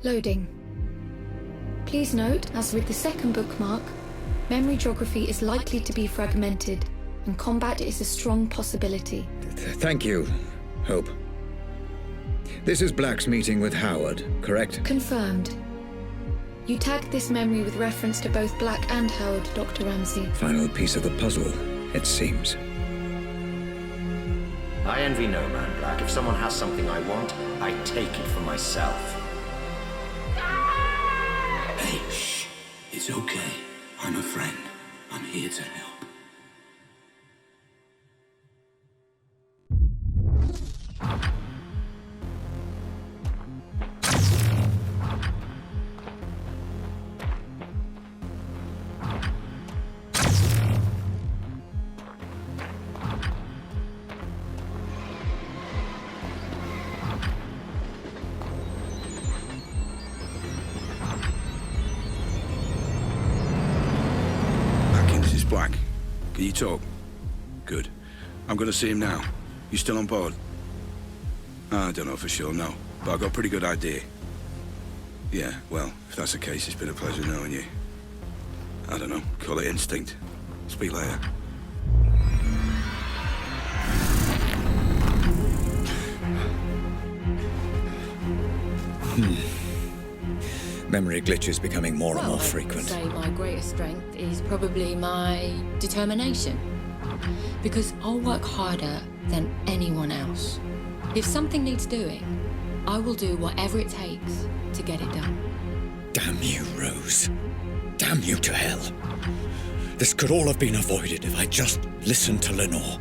Loading. Please note, as with the second bookmark, memory geography is likely to be fragmented, and combat is a strong possibility. Thank you, Hope. This is Black's meeting with Howard, correct? Confirmed. You tagged this memory with reference to both Black and Howard, Dr. Ramsey. Final piece of the puzzle, it seems. I envy no man, Black. If someone has something I want, I take it for myself. Hey, shh. It's okay. I'm a friend. I'm here to help. Black, can you talk? Good. I'm gonna see him now. You still on board? I don't know for sure, no. But I've got a pretty good idea. Yeah, well, if that's the case, it's been a pleasure knowing you. I don't know, call it instinct. Speak later. Memory glitches becoming more and more I'd frequent. say my greatest strength is probably my determination. Because I'll work harder than anyone else. If something needs doing, I will do whatever it takes to get it done. Damn you, Rose. Damn you to hell. This could all have been avoided if I just listened to Lenore.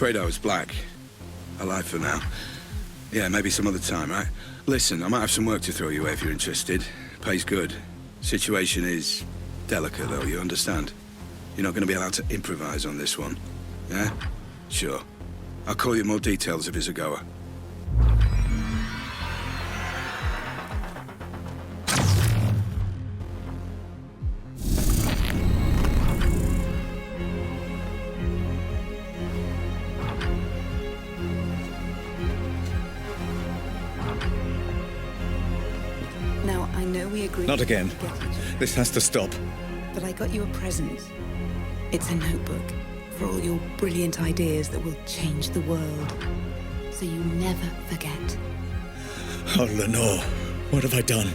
Prado is Black. Alive for now. Yeah, maybe some other time, right? Listen, I might have some work to throw you away if you're interested. Pays good. Situation is delicate, though, you understand? You're not going to be allowed to improvise on this one. Yeah? Sure. I'll call you more details if it's a goer. agreed. Not again. to get each other. This has to stop. But I got you a present. It's a notebook for all your brilliant ideas that will change the world. So you never forget. Oh, Lenore, what have I done?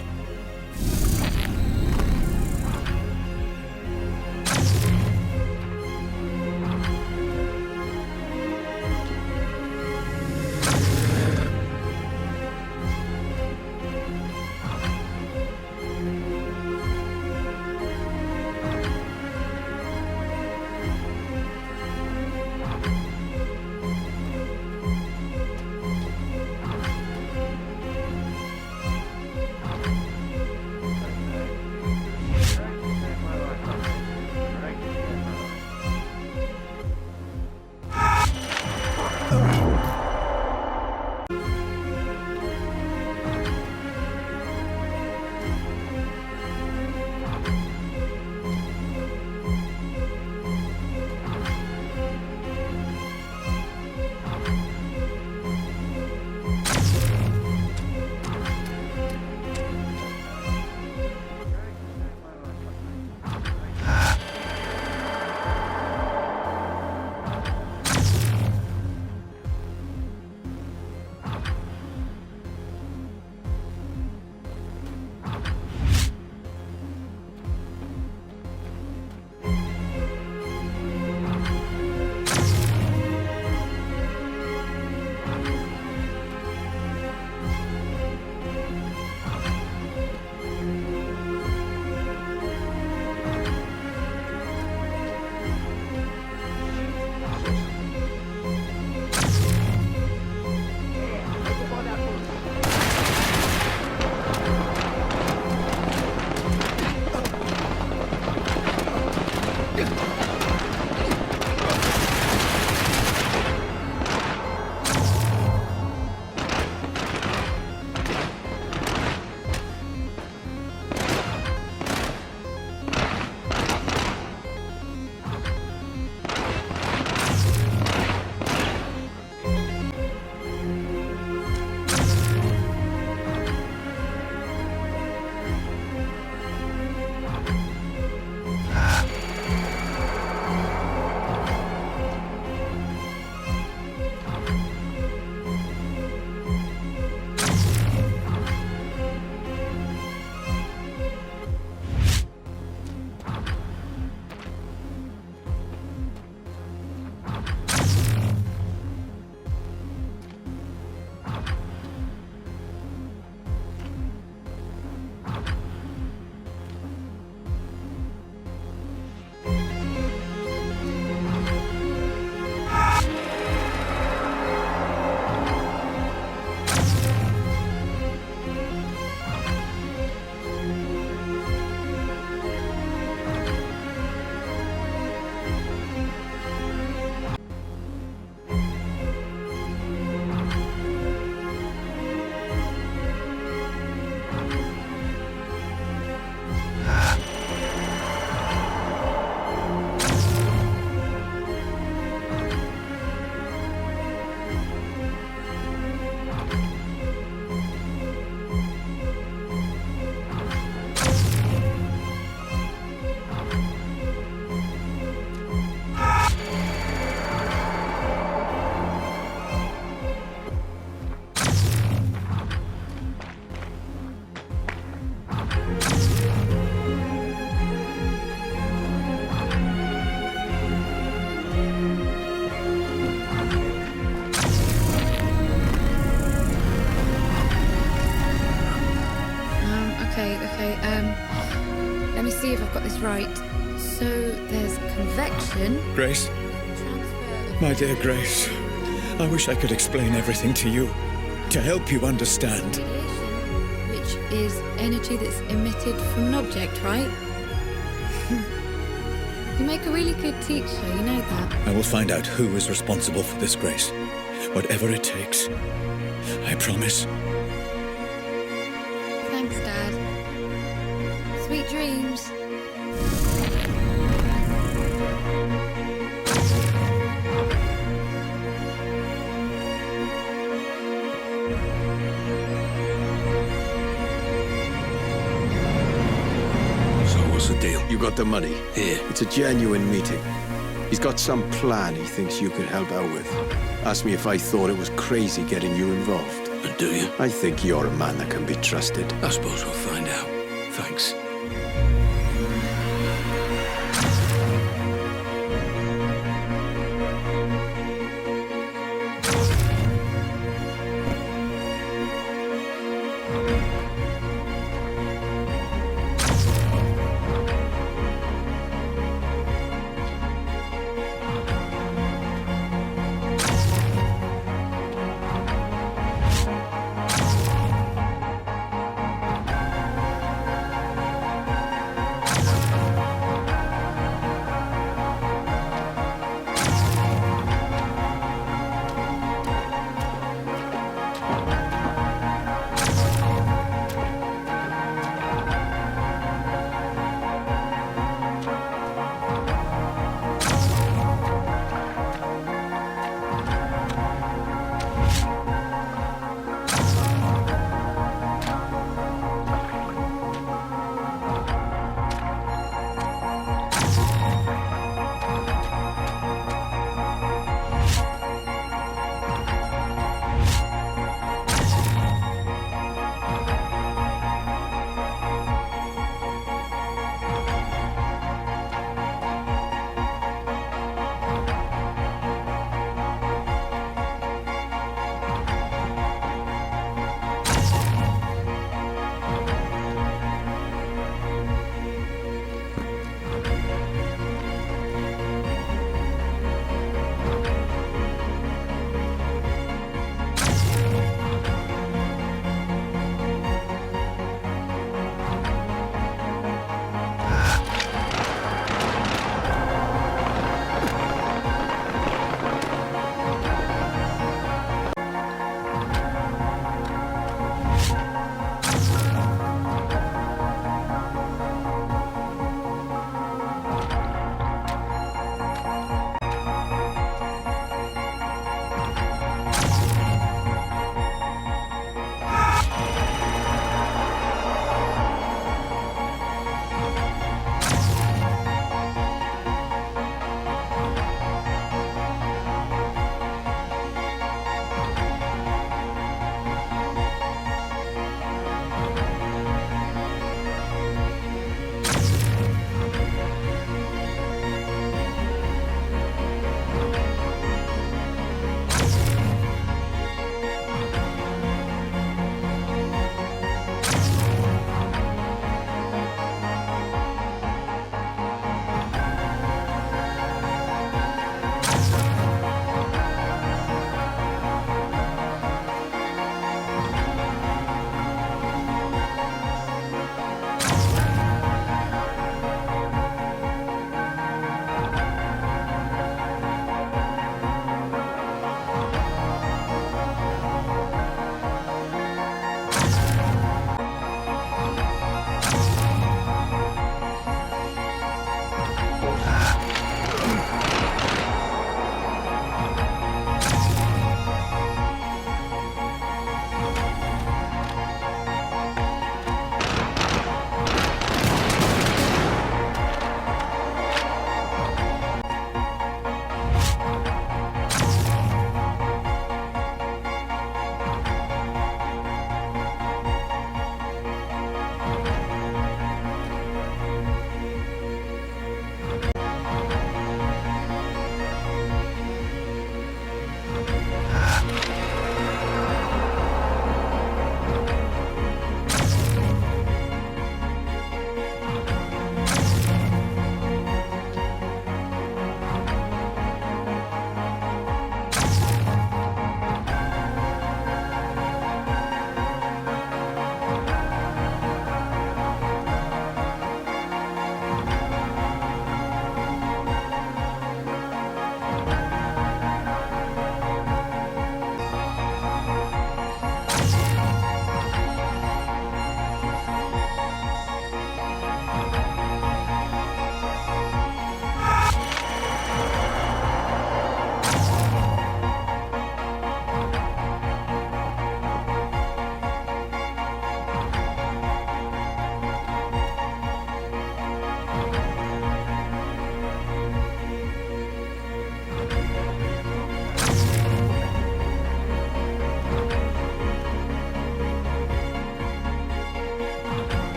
Let me see if I've got this right. So there's convection. Grace, Transfer. my dear Grace, I wish I could explain everything to you, to help you understand. Radiation, which is energy that's emitted from an object, right? You make a really good teacher, you know that. I will find out who is responsible for this, Grace. Whatever it takes. I promise. Thanks, Dad. Sweet dreams. What's the deal? You got the money. Here. It's a genuine meeting. He's got some plan he thinks you could help out with. Asked me if I thought it was crazy getting you involved. And do you? I think you're a man that can be trusted. I suppose we'll find out. Thanks.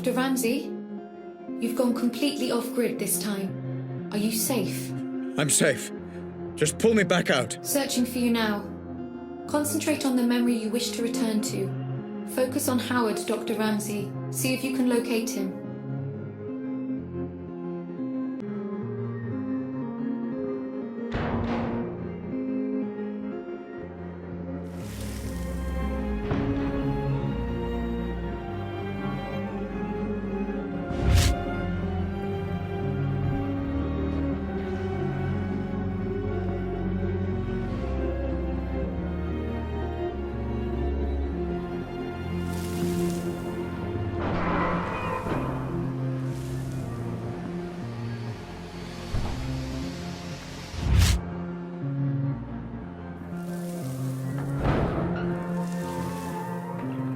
Dr. Ramsey, you've gone completely off-grid this time. Are you safe? I'm safe. Just pull me back out. Searching for you now. Concentrate on the memory you wish to return to. Focus on Howard, Dr. Ramsey. See if you can locate him.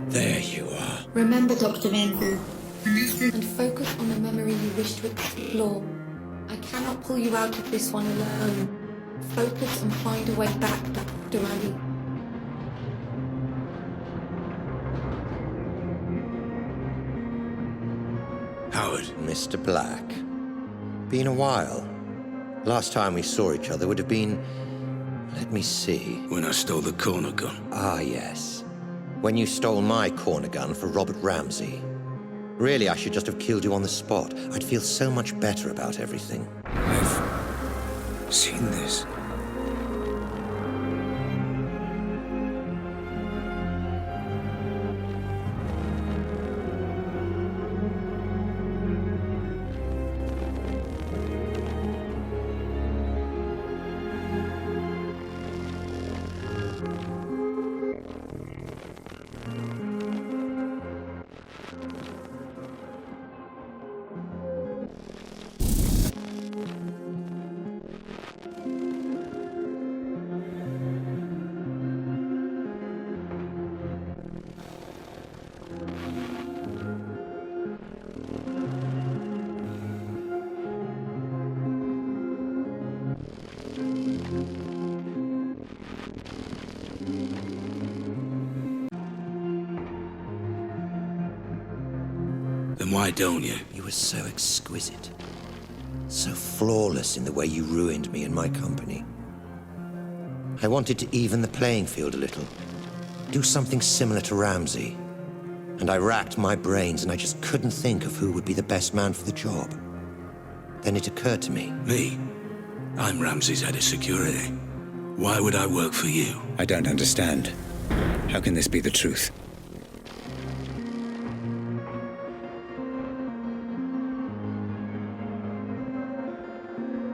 There you are. Remember, Dr. Ramsey, and focus on the memory you wish to explore. I cannot pull you out of this one alone. Focus and find a way back, Dr. Ramsey. Howard. Mr. Black. Been a while. Last time we saw each other would have been... Let me see. When I stole the corner gun. Ah, yes. When you stole my corner gun for Robert Ramsey. Really, I should just have killed you on the spot. I'd feel so much better about everything. I've seen this. Then why don't you? You were so exquisite. So flawless in the way you ruined me and my company. I wanted to even the playing field a little. Do something similar to Ramsey. And I racked my brains and I just couldn't think of who would be the best man for the job. Then it occurred to me. Me? I'm Ramsey's head of security. Why would I work for you? I don't understand. How can this be the truth?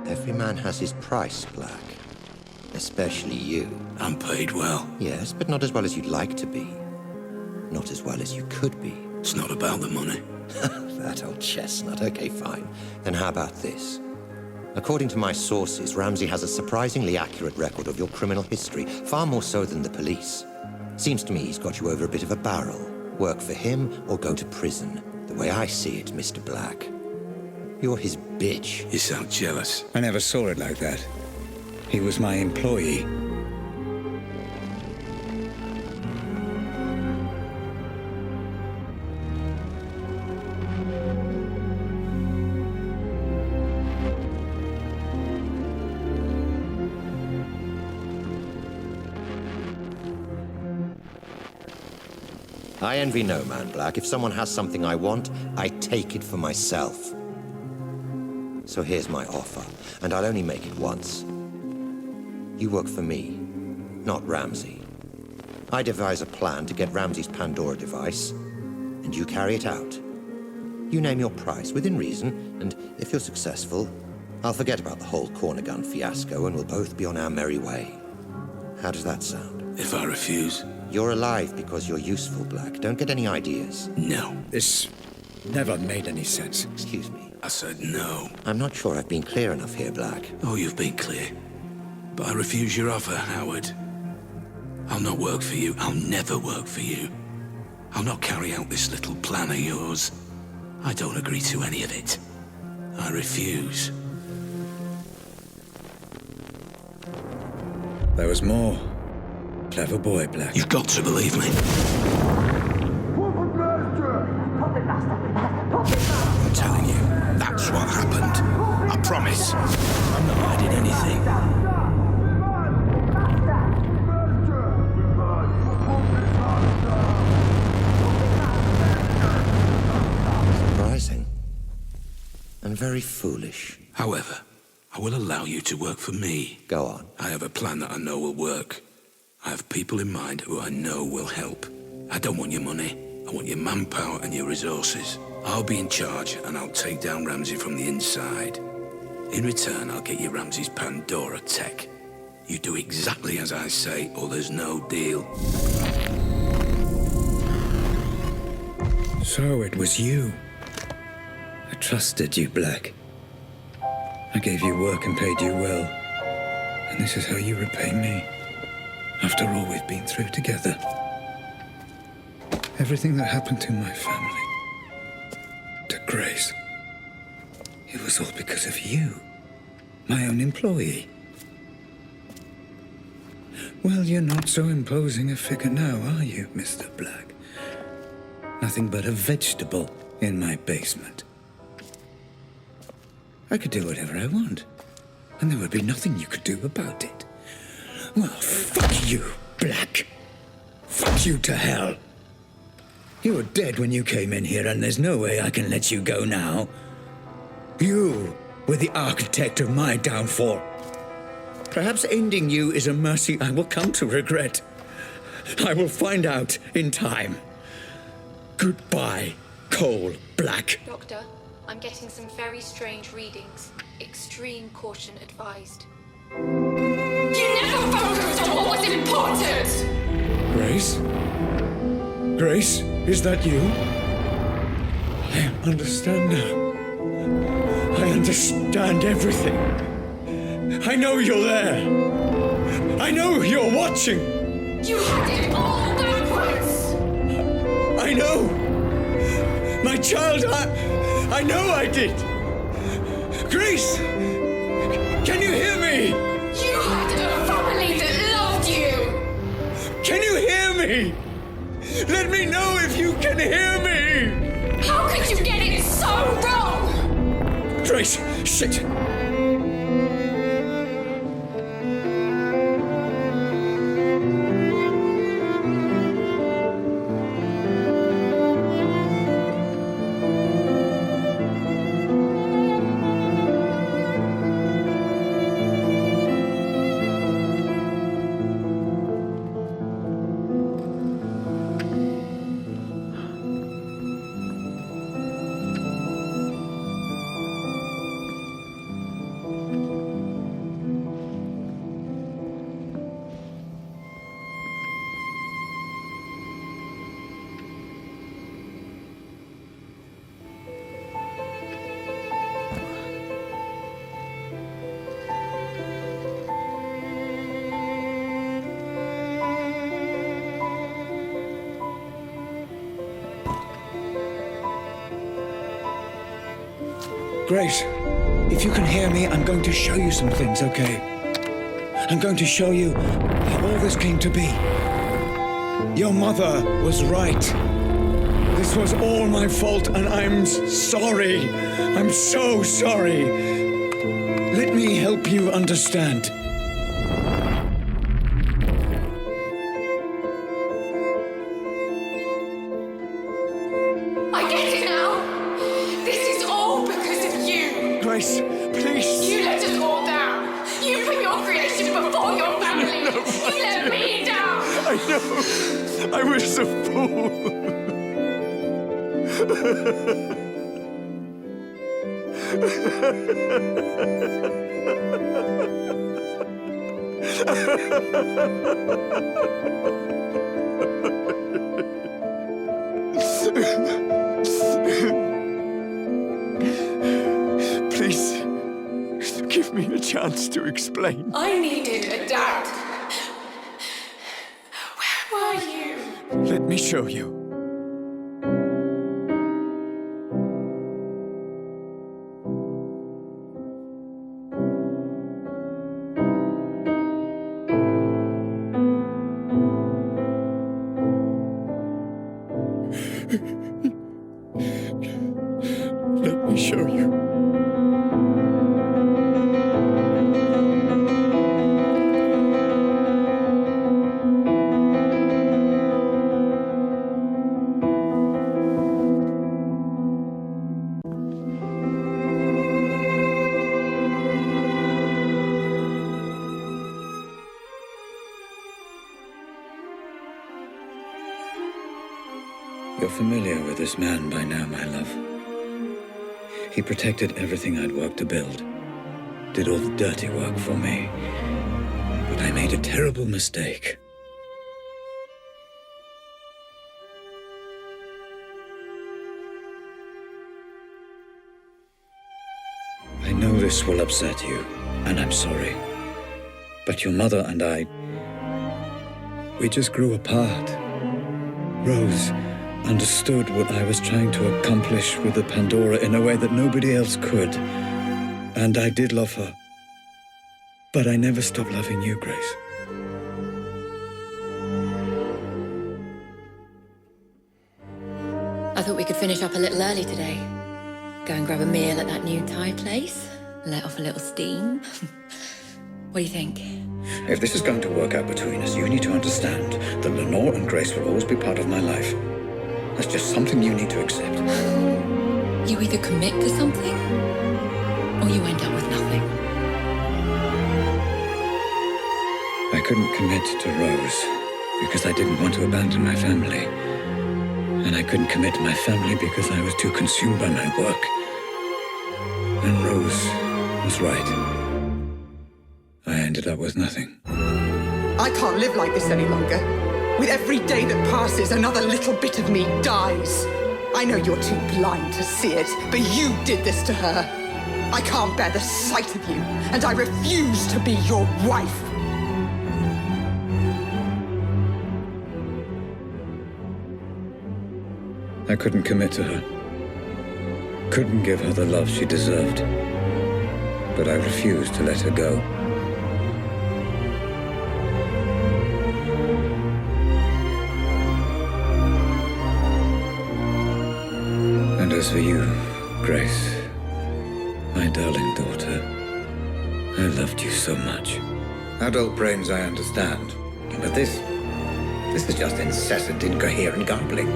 Every man has his price, Black. Especially you. I'm paid well. Yes, but not as well as you'd like to be. Not as well as you could be. It's not about the money. That old chestnut. Okay, fine. Then how about this? According to my sources, Ramsey has a surprisingly accurate record of your criminal history, far more so than the police. Seems to me he's got you over a bit of a barrel. Work for him or go to prison. The way I see it, Mr. Black. You're his bitch. You sound jealous. I never saw it like that. He was my employee. I envy no man, Black. If someone has something I want, I take it for myself. So here's my offer, and I'll only make it once. You work for me, not Ramsey. I devise a plan to get Ramsey's Pandora device, and you carry it out. You name your price, within reason, and if you're successful, I'll forget about the whole corner gun fiasco and we'll both be on our merry way. How does that sound? If I refuse? You're alive because you're useful, Black. Don't get any ideas. No. This never made any sense. Excuse me. I said no. I'm not sure I've been clear enough here, Black. Oh, you've been clear. But I refuse your offer, Howard. I'll not work for you. I'll never work for you. I'll not carry out this little plan of yours. I don't agree to any of it. I refuse. There was more. Clever boy, Black. You've got to believe me. Puppet Master! Bryce. I'm not hiding anything. Surprising. And very foolish. However, I will allow you to work for me. Go on. I have a plan that I know will work. I have people in mind who I know will help. I don't want your money. I want your manpower and your resources. I'll be in charge, and I'll take down Ramsey from the inside. In return, I'll get you Ramsey's Pandora tech. You do exactly as I say, or there's no deal. So it was you. I trusted you, Black. I gave you work and paid you well. And this is how you repay me. After all we've been through together. Everything that happened to my family. To Grace. It was all because of you. My own employee. Well, you're not so imposing a figure now, are you, Mr. Black? Nothing but a vegetable in my basement. I could do whatever I want, and there would be nothing you could do about it. Well, fuck you, Black. Fuck you to hell. You were dead when you came in here, and there's no way I can let you go now. You were the architect of my downfall. Perhaps ending you is a mercy I will come to regret. I will find out in time. Goodbye, Cole Black. Doctor, I'm getting some very strange readings. Extreme caution advised. You never focused on what was important! Grace? Grace, is that you? I understand now. I understand everything. I know you're there. I know you're watching. You had it all backwards! I know. My child, I know I did. Grace, can you hear me? You had a family that loved you! Can you hear me? Let me know if you can hear me. How could you get it so wrong? Grace, shit. Grace, if you can hear me, I'm going to show you some things, okay? I'm going to show you how all this came to be. Your mother was right. This was all my fault, and I'm sorry. I'm so sorry. Let me help you understand. I get it now! This is all because of you! Grace, please. You let us all down! You put your creation before your family! You let me down! I know. I was a fool. Please, give me a chance to explain. I needed a dad. Where were you? Let me show you. Let me show you. familiar with this man by now, my love. He protected everything I'd worked to build. Did all the dirty work for me. But I made a terrible mistake. I know this will upset you, and I'm sorry. But your mother and I, we just grew apart. Rose understood what I was trying to accomplish with the Pandora in a way that nobody else could. And I did love her. But I never stopped loving you, Grace. I thought we could finish up a little early today. Go and grab a meal at that new Thai place. Let off a little steam. What do you think? If this is going to work out between us, you need to understand that Lenore and Grace will always be part of my life. That's just something you need to accept. You either commit to something, or you end up with nothing. I couldn't commit to Rose because I didn't want to abandon my family. And I couldn't commit to my family because I was too consumed by my work. And Rose was right. I ended up with nothing. I can't live like this any longer. With every day that passes, another little bit of me dies. I know you're too blind to see it, but you did this to her. I can't bear the sight of you, and I refuse to be your wife. I couldn't commit to her. Couldn't give her the love she deserved. But I refused to let her go. And as for you, Grace, my darling daughter, I loved you so much. Adult brains I understand, but this is just incessant, incoherent garbling.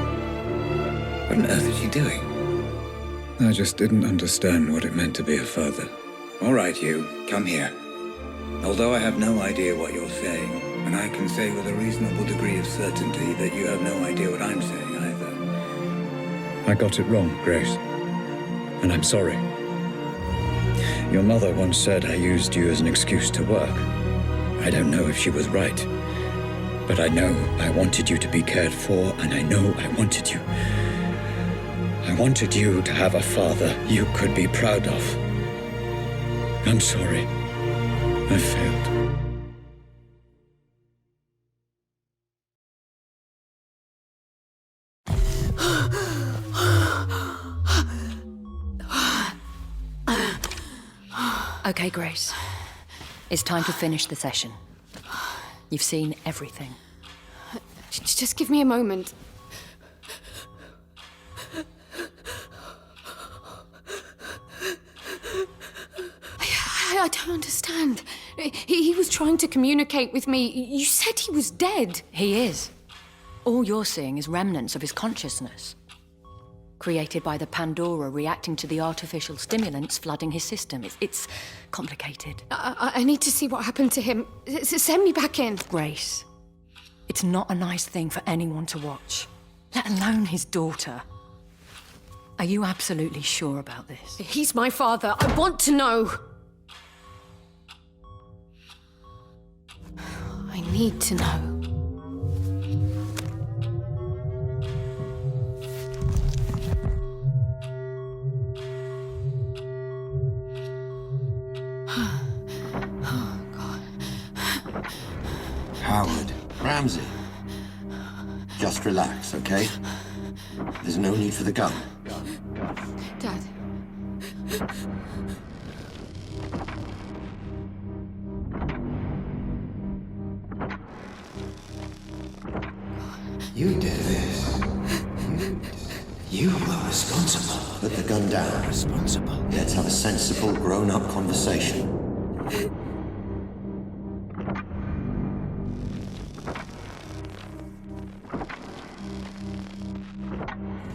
What on earth is she doing? I just didn't understand what it meant to be a father. All right, you, come here. Although I have no idea what you're saying, and I can say with a reasonable degree of certainty that you have no idea what I'm saying either. I got it wrong, Grace. And I'm sorry. Your mother once said I used you as an excuse to work. I don't know if she was right. But I know I wanted you to be cared for, and I know I wanted you. I wanted you to have a father you could be proud of. I'm sorry. I failed. Okay, Grace. It's time to finish the session. You've seen everything. Just give me a moment. I don't understand. He was trying to communicate with me. You said he was dead. He is. All you're seeing is remnants of his consciousness, created by the Pandora reacting to the artificial stimulants flooding his system. It's complicated. I need to see what happened to him. Send me back in. Grace, it's not a nice thing for anyone to watch, let alone his daughter. Are you absolutely sure about this? He's my father. I want to know. I need to know. Howard. Ramsey. Just relax, okay? There's no need for the gun. Dad. You did this. You were responsible. Put the gun down. Responsible. Let's have a sensible, grown-up conversation.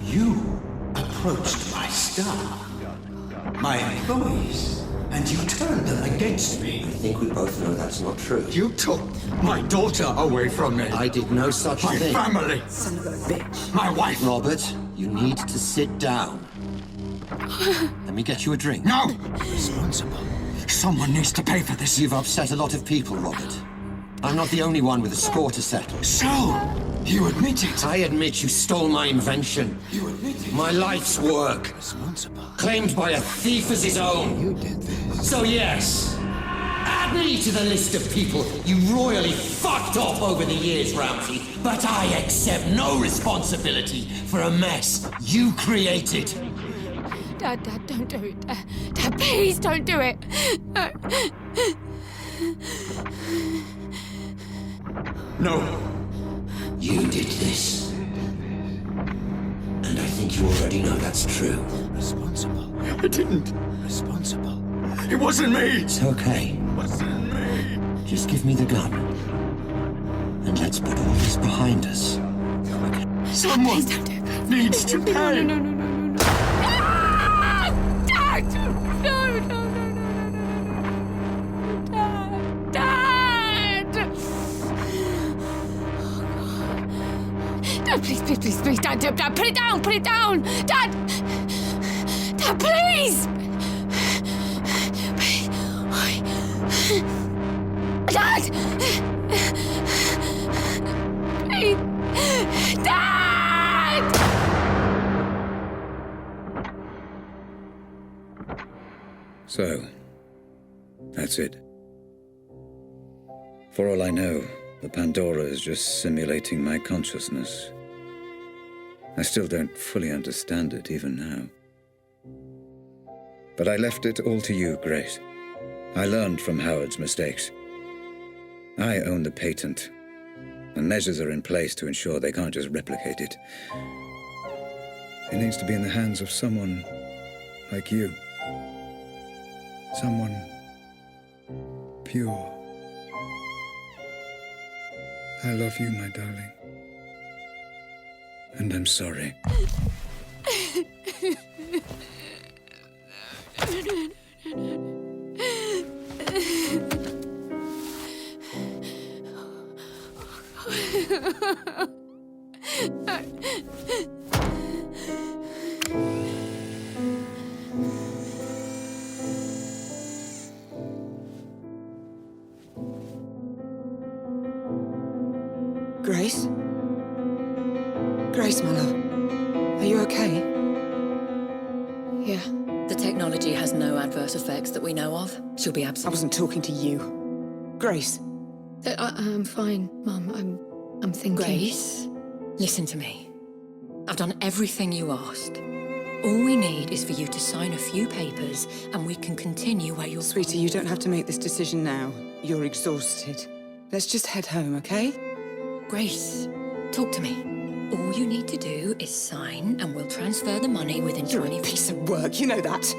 You approached my staff, my employees, and you turned them against me. I think we both know that's not true. You took my daughter away from me. I did no such My thing. family. Son of a bitch. My wife. Robert, you need to sit down. Let me get you a drink. No! Responsible. Someone needs to pay for this. You've upset a lot of people, Robert. I'm not the only one with a score to settle. So, you admit it. I admit you stole my invention. You admit it. My life's work. Responsible. Claimed by a thief as his own. You did this. So yes, add me to the list of people you royally fucked off over the years, Ramsey. But I accept no responsibility for a mess you created. Dad, don't do it. Dad, please don't do it. No. You did this. And I think you already know that's true. Responsible. I didn't. Responsible. It wasn't me. It's okay. It wasn't me. Just give me the gun. And let's put all this behind us. Someone Please don't do it. needs to pay. No. Dad! No. Dad! Dad, please, Dad, put it down! Dad, please! Dad! Please! Dad! So, that's it. For all I know, the Pandora is just simulating my consciousness. I still don't fully understand it, even now. But I left it all to you, Grace. I learned from Howard's mistakes. I own the patent, and measures are in place to ensure they can't just replicate it. It needs to be in the hands of someone like you. Someone pure. I love you, my darling. And I'm sorry. Grace? Grace, my love. Are you okay? Yeah. The technology has no adverse effects that we know of. She'll be I absent. wasn't talking to you. Grace. I'm fine, Mum. I'm thinking. Grace, listen to me. I've done everything you asked. All we need is for you to sign a few papers and we can continue where you're... Sweetie, you don't have to make this decision now. You're exhausted. Let's just head home, okay? Grace, talk to me. All you need to do is sign and we'll transfer the money within You're 20... a piece of work, you know that.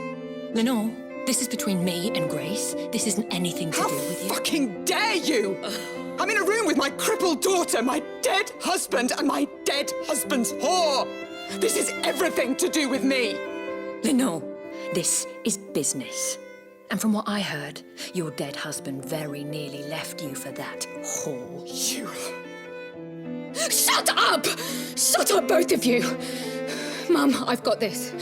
Lenore, this is between me and Grace. This isn't anything to How do with you. fucking dare you! I'm in a room with my crippled daughter, my dead husband, and my dead husband's whore! This is everything to do with me! Lenore, this is business. And from what I heard, your dead husband very nearly left you for that whore. You... Shut up! Shut up, both of you! Mum, I've got this.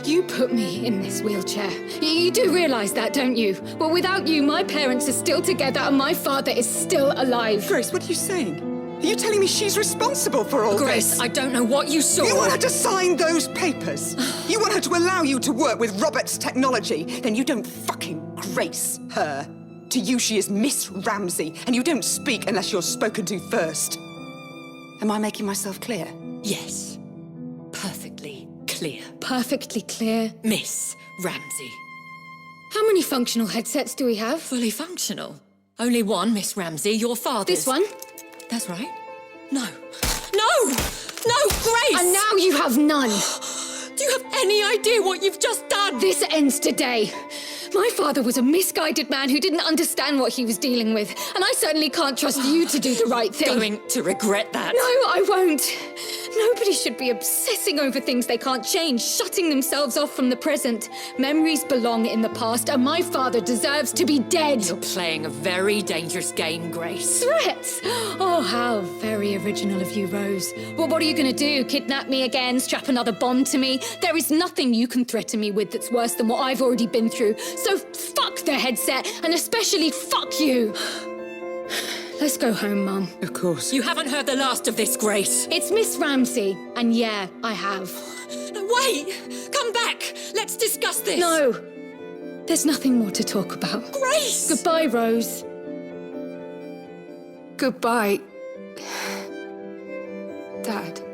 You put me in this wheelchair. You do realise that, don't you? Well, without you, my parents are still together and my father is still alive. Grace, what are you saying? Are you telling me she's responsible for all Grace, this? I don't know what you saw. You want her to sign those papers? You want her to allow you to work with Robert's technology? Then you don't fucking grace her. To you, she is Miss Ramsey, and you don't speak unless you're spoken to first. Am I making myself clear? Yes. Perfectly clear. Perfectly clear. Miss Ramsey. How many functional headsets do we have? Fully functional. Only one, Miss Ramsey, your father's. This one? That's right. No. No! No, Grace! And now you have none. Do you have any idea what you've just done? This ends today. My father was a misguided man who didn't understand what he was dealing with, and I certainly can't trust you to do the right thing. Going to regret that. No, I won't. Nobody should be obsessing over things they can't change, shutting themselves off from the present. Memories belong in the past, and my father deserves to be dead. You're playing a very dangerous game, Grace. Threats? Oh, how very original of you, Rose. Well, what are you going to do? Kidnap me again? Strap another bomb to me? There is nothing you can threaten me with that's worse than what I've already been through. So fuck the headset, and especially fuck you. Let's go home, Mum. Of course. You haven't heard the last of this, Grace. It's Miss Ramsey, and yeah, I have. Wait! Come back! Let's discuss this! No! There's nothing more to talk about. Grace! Goodbye, Rose. Goodbye, Dad.